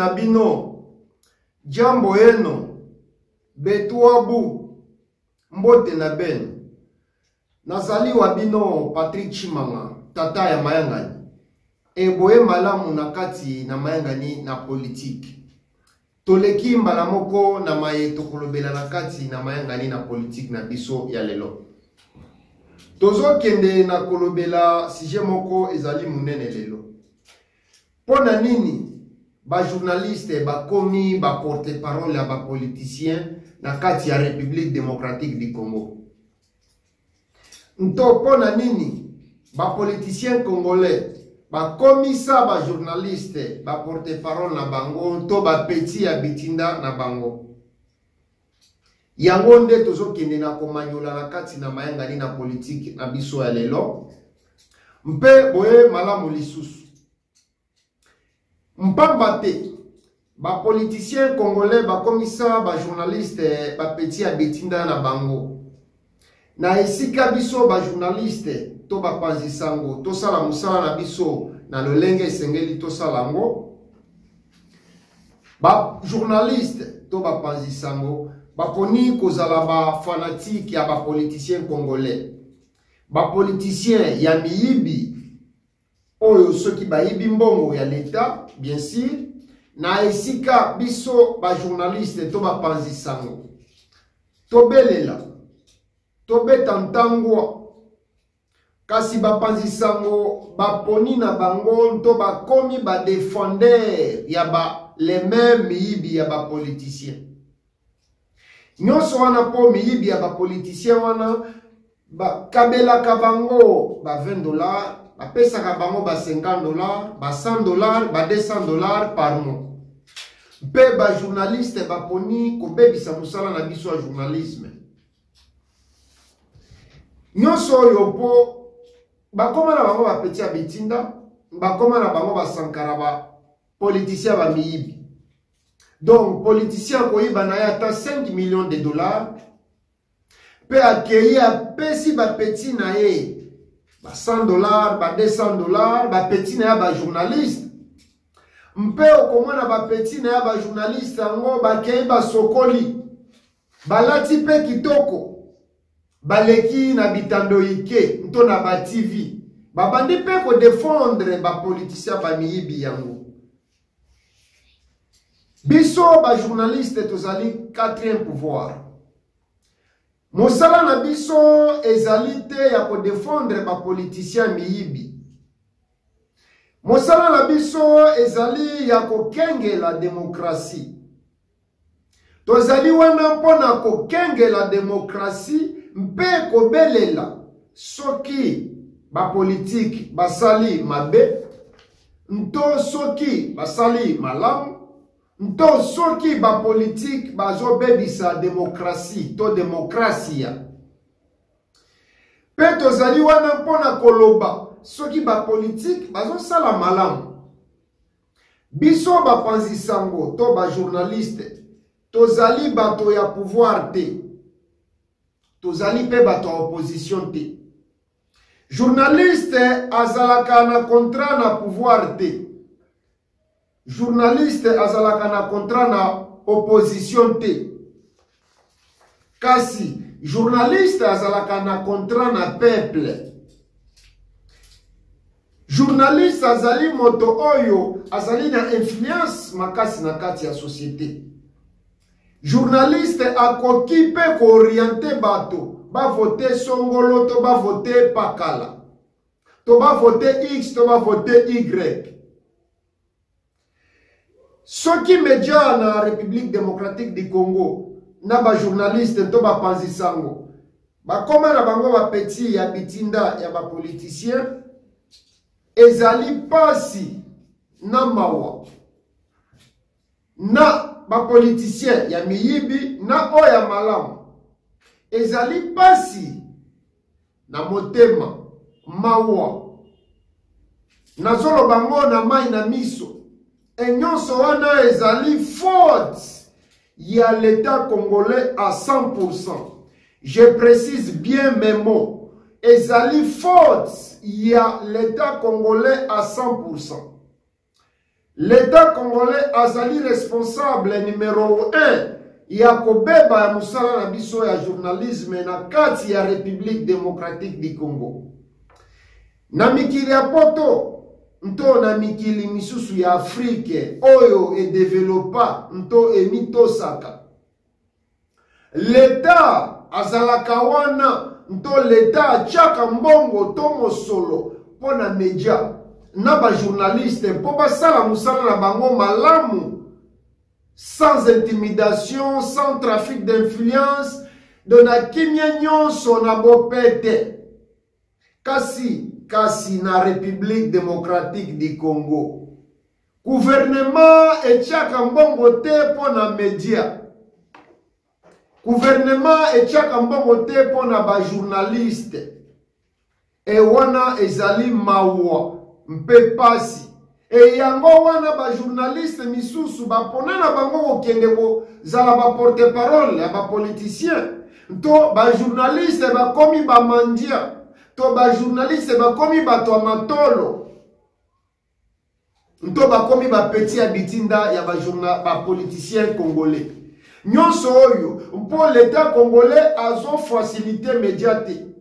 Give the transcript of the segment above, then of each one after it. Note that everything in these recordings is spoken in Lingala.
na bino, jambo eno, betuabu, mbote na beno. Nazali wa bino Patrick Chimanga, tata ya Mayangani. Eboye malamu na kati na Mayangani na politique. Toleki mbala moko na maye tokolobela na kati na Mayangani na politique na biso ya lelo. Tozo kende na kolobela sije moko ezali munene lelo. Pona nini ba journaliste ba komi ba porte-parole ya ba politicien na kati ya République démocratique du Congo. Nto pona nini ba politicien congolais ba komisa ba journaliste ba porte-parole na bango to ba petit ya bitinda na bango. Yango nde tozo kende na komanyola na kati na Mayangani na politique na biso ya lelo. Mpe boye malamu lisusu. Mpamba te ba politicien congolais ba komisa ba journaliste ba petit ya bitinda na bango. Na esika biso ba journaliste to ba panzisango to sala musala na biso na lolenge esengeli to salango. Ba journaliste to ba panzisango ba poni kozala ba fanatique ya ba politicien congolais. Ba politicien ya miyibi oyo soki ba yibi mbongo ya l'État bien sûr na esika biso ba journaliste to ba panzisango. To belela to betantangwa kasi bapanzisango baponi na bango to bakomi ba défendeur ya ba les mêmes miyibi ya ba politicien. Nyonso wana po miyibi ya ba politicien wana ba kabela ka bango ba $20, ba pesa ka bango ba $50, ba $100, ba $200 par mois. Pe ba journaliste baponi ko bebisa musala na biso ya journalisme. Nyonso yo po bakoma na bango ba petit ya bitinda, bakoma na bango ba sankara ba politicien ba miyibi. Donc politicien ko yiba na ya ta $5 millions. Pe akeye a pesi ba petit na ye ba $100, ba $200, ba petit na ya ba journaliste. Mpe okomona ba petit na ya ba journaliste ngo bakeye ba sokoli. Balati pe kitoko. Baleki na bitando ike nto na ba TV babandi pe ko défendre ba politicien ba miyibi yango. Biso ba journaliste tozali 4e pouvoir. Mosala na biso ezali te ya ko défendre ba politicien miyibi. Mosala na biso ezali ya ko kengela démocratie. Tozali wana mpona ko kengela démocratie mpe kobelela soki ba politique basali mabe, nto soki basali malamu, nto soki ba politique bazo bebisa démocratie to démocratia. Pe tozali wana mpona koloba soki ba politique bazo sala malamu. Biso ba panzisango to ba journaliste tozali bato ya pouvoir te. Tozali pe bato opposition te. Journaliste azalaka na contrat na pouvoir te. Journaliste azalaka na contrat na opposition te. Kasi journaliste azalaka na contrat na peuple. Journaliste azali moto oyo azali na influence makasi na kati ya société. Journaliste akoki pe ko orienter bato ba voter songolo to ba voter pakala to ba voter X to ba voter Y. Soki media na République démocratique du Congo na ba journaliste to ba panzisango ba koma na bango ba petit ya bitinda ya ba politicien ezali pasi na mawa na ba politicien ya miyibi na oya malamu. Ezali pasi na motema mawa na zolo bango na mai na miso. Enyonso wana ezali faute ya l'État congolais à 100%. Je précise bien mes mots. Ezali faute ya l'État congolais à 100%. L'État congolais azali responsable numéro 1 ya kobeba ya musala na biso ya journalisme na kati ya République démocratique du Congo. Na mikili ya poto, nto na mikili misusu ya Afrique, oyo e developa, nto e mitosaka. L'État azalaka wana, nto l'État achaka mbongo tomo solo, pona media, na ba journaliste, po basala musala na bango malamu, sans intimidation, sans trafic d'influence, de na kimia nyonso na bopete. Kasi na République démocratique du Congo. Gouvernement etiaka mbongo te pona media. Gouvernement etiaka mbongo te pona ba journaliste. E wana ezali mawa mpe pasi. E yango wana ba journaliste misusu ba ponana bango okende ko zala ba porte-parole ya ba politicien. To ba journaliste ba komi ba mandia. To ba journaliste ba komi ba to matolo. To ba komi ba petit habitinda ya ba politicien congolais. Nyonso oyo pour l'État congolais azo facilité médiatique.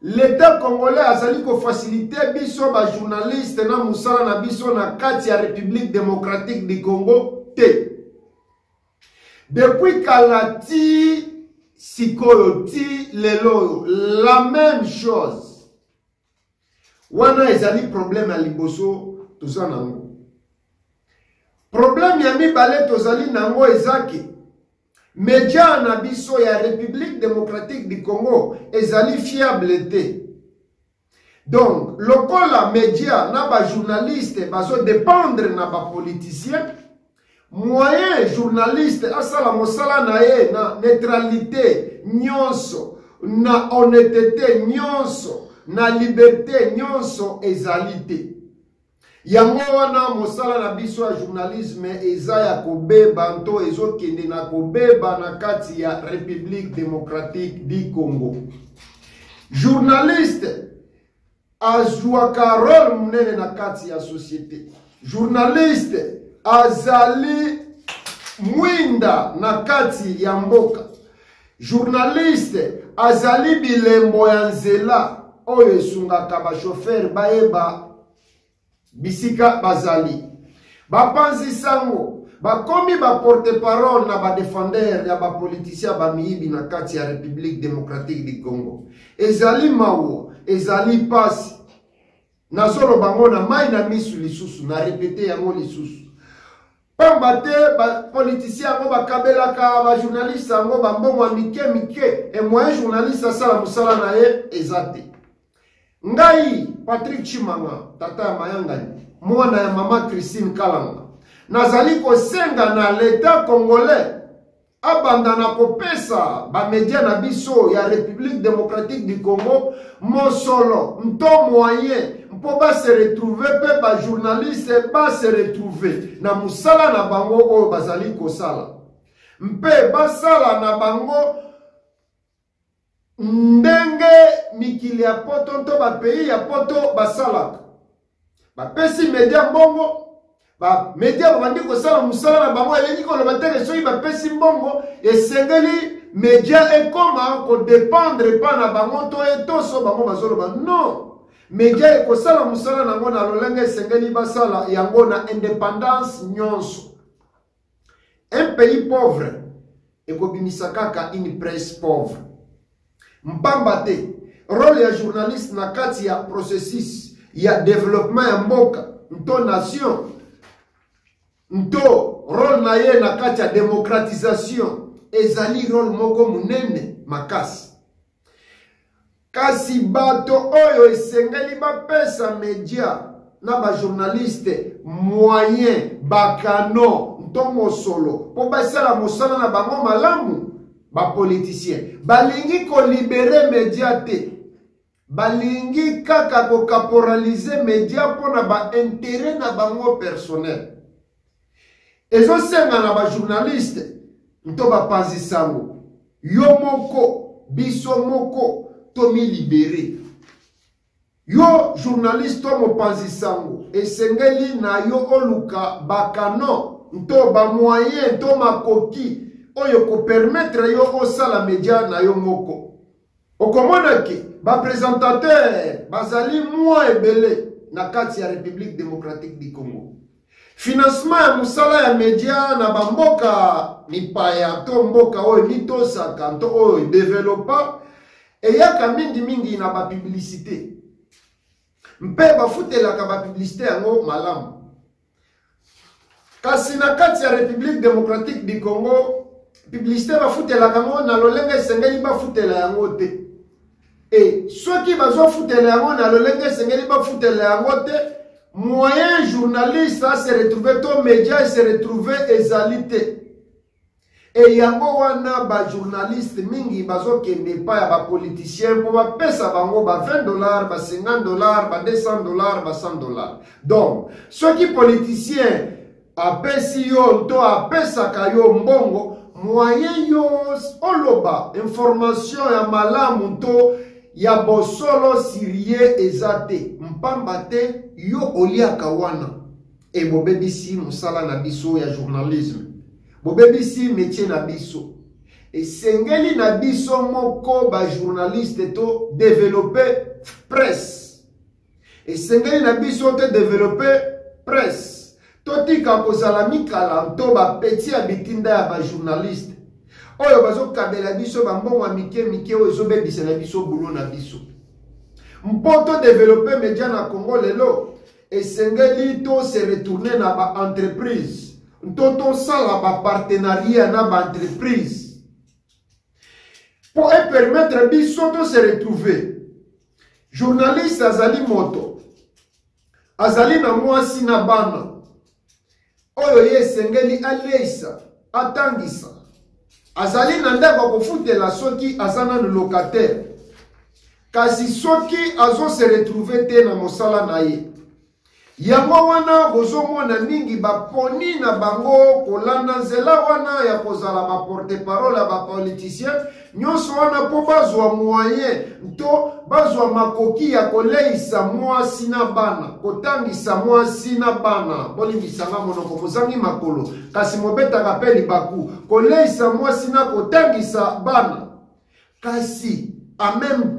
L'État congolais azali ko faciliter biso ba journaliste na musala na biso na kati ya République démocratique du Congo te. Depuis Kalati sikoyo ti lelo la même chose. Wana ezali problème ya liboso toza nango. Problème ya mibale tozali nango ezaki média na biso ya République démocratique du Congo ezali fiable te. Donc, lokola média na ba journaliste bazo dépendre na ba politicien, moyen journaliste asala mosala na ye na neutralité nyonso, na honnêteté nyonso, na liberté nyonso ezali te. Yango wana mosala na biso ya journalisme eza ya kobeba nto ezokende na kobeba na kati ya République démocratique du Congo. Journaliste azwaka role munene na kati ya société. Journaliste azali mwinda na kati ya mboka. Journaliste azali bilembo ya nzela oyo esungaka ba chauffeur bayeba bisika bazali. Bapanzi sango, bakomi ba porte-parole na ba défendeur ya ba politicien ba miyibi na kati ya République démocratique du Congo. Ezali mawo, ezali pasi. Na solo bango na mai na misu lisusu, na répéter yango lisusu. Pamba te ba politicien yango ba kabelaka, ba journaliste yango ba mbongo mike, et moyen journaliste asala musala na ye ezate. Ngai Patrick Chimanga, tata ya Mayangani, mwana ya mama Christine Kalanga, nazali kosenga na l'État congolais abanda na kopesa ba media na biso ya République démocratique du Congo mosolo nto moyen mpo ba se retrouver pe ba journaliste ba se retrouver na musala na bango oyo bazali kosala mpe basala na bango ndenge mikili ya poto nto ba pays ya poto basalaka bapesi media mbongo ba media bandi kosala musala na bango elengi koloba te soki bapesi mbongo esengeli media ekoma kodépendre pa na bango to etoso bango bazoloba non media ekosala musala nango na lolenge esengeli basala yango na indépendance nyonso. Un pays pauvre ekobimisa kaka une presse pauvre. Mpamba te rôle ya journaliste na kati ya processus ya développement ya mboka nto nation nto rôle na ye na kati ya démocratisation ezali rôle moko munene makasi. Kasi bato oyo esengeli bapesa media na ba journaliste moyen bakano ntongo solo po basala mosala na bango malamu. Ba politicien balingi ko libérer média te, balingi kaka ko caporaliser média pona ba intérêt na bango personnel. Ezo senga na ba journaliste nto ba panzi sango yo moko biso moko to mi libérer, Yo journaliste to mopanzi sango esengeli na yo oluka bakano nto ba moyen to makoki oyo ko permettre yo osala media na yo moko. Okomona ke ba présentateur bazali mwa ebele na kati ya République démocratique du Congo. Financement ya musala ya media na bamboka mipaya to mboka oyo mitosaka to oyo développa eyaka mingi na ba publicité. Mpe bafutelaka ba publicité yango malamu. Kasi na kati ya République démocratique du Congo publicité bafutelaka yango na lolenge esengeli bafutela yango te. Et ceux qui bazo futela yango na lolenge esengeli bafutela yango te, moyen journaliste a se retrouver to média se retrouver ezalité. Et yango wana ba journaliste mingi bazo kende pa ya ba politicien pour ba pesa bango ba $20, ba $50, ba $200, ba $100. Donc, ceux qui politiciens apesi yo to apesa kayo mbongo moyen yo oloba information ya malamu to ya bosolo sirie ezate mpamba te yo oliaka wana e bobebisi musala na biso ya journalisme bobebisi métier na biso e sengeli na biso moko ba journaliste to développer presse e sengeli na biso te développer presse to tika kozala mikala to ba petit abitinda ya ba journaliste oyo bazo kabela biso bambongo mike oyo ezobebisa na biso bulo na biso mpoto développer média na Congo lelo esengeli to se retourner na ba entreprise nto sala ba partenariat na ba entreprise pour permettre biso to se retrouver journaliste azali moto azali na mwasi na bana oyo ye esengeli aleisa atangisa azali na ndako kofutela soki azana no locataire kasi soki azo se retrouver te na mosala na ye yango wana bozomona mingi baponi na bango kolanda nzela wana ya kozala ba porte-parole ya ba politicien nyonso wana po bazwa moyen nto bazwa makoki ya koleisa mwasi na bana kotangisa mwasi na bana bolimbisanga monoko mozangi makolo kasi mobetaka pe libaku koleisa mwasi na kotangisa bana kasi en même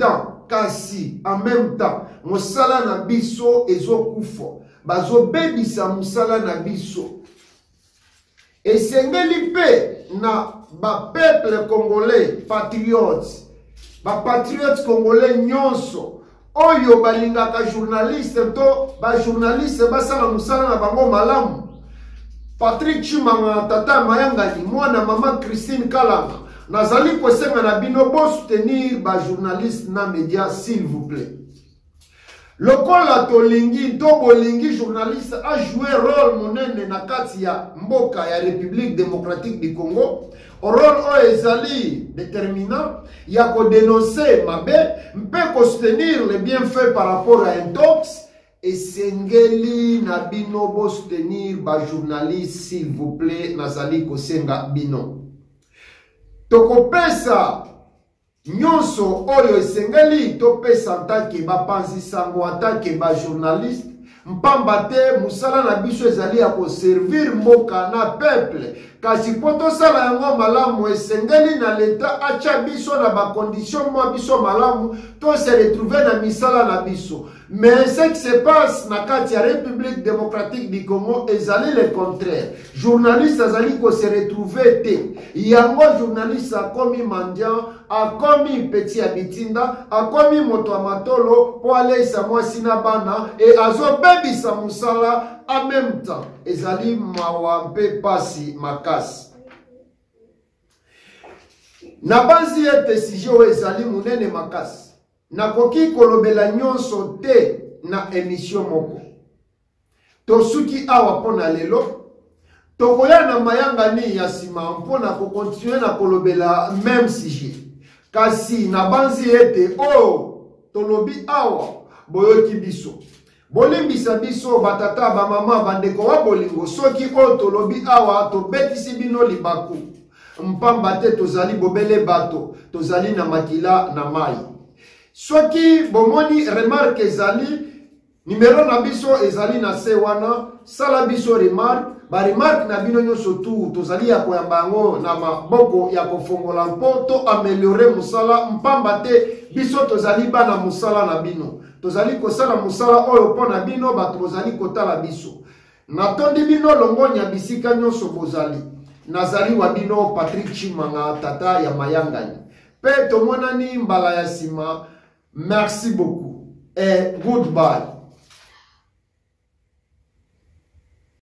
temps mosala na biso ezokufa bazo bebisa musala na biso esengeli pe na ba peuple congolais patriotes congolais nyonso oyo balingaka journaliste to ba journaliste basala musala na bango malamu. Patrick Chimanga tata mayangani mwana mama Christine Kalanga nazali kosenga na bino bo soutenir ba journaliste na média s'il vous plaît. Lokola tolingi to bolingi journaliste a joué rôle monene na kati ya mboka ya République démocratique du Congo, rôle o ezali déterminant ya ko dénoncer mabe mpe ko soutenir les bienfaits par rapport à intox et sengeli na bino bo soutenir ba journaliste s'il vous plaît nazali ko senga bino tokopesa nyonso oyo esengeli topesa ntake bapanzi sango atake ba journaliste mpamba te musala na biso ezali ya koservir mboka na peuple kasi po tosala yango malamu esengeli na leta acha biso na bacondition mwa biso malamu to se retrouver na misala na biso. Mais ce qui se passe na kati ya République démocratique du Congo ezali le contraire. Journaliste azali ko se retrouver te. Yango journaliste akomi mendiant, akomi petit abitinda, akomi moto amatolo po aleisa mwasi na bana et azo bebisa musala en même temps. Ezali mawampe pasi makasi. Na banzi ete sijo ezali munene makasi. Nakoki kolobela nyonso te na émission moko. Tosuki awa pona lelo. Tokoya na mayangani ya sima mpona ko continuer na kolobela même sujet. Kasi na banzi ete tolobi awa boyoki biso. Bolimbisa biso batata ba mama bandeko wa bolingo soki tolobi awa to betisi bino libaku. Mpamba te tozali bobele bato, tozali na makila na mai. Soki bomoni remarque ezali numéro na biso ezali na se wana sala biso remarque ba remarque na bino nyonso tu tozali ya koyamba yango na maboko ya kofongola mpo to améliorer musala mpamba te biso tozali bana musala na bino tozali kosala musala oyo mpo na bino bato bozali kotala biso natondi bino longonya bisika nyonso bozali nazali wa bino Patrick Chimanga tata ya mayangani pe tomonani mbala ya sima merci beaucoup et goodbye.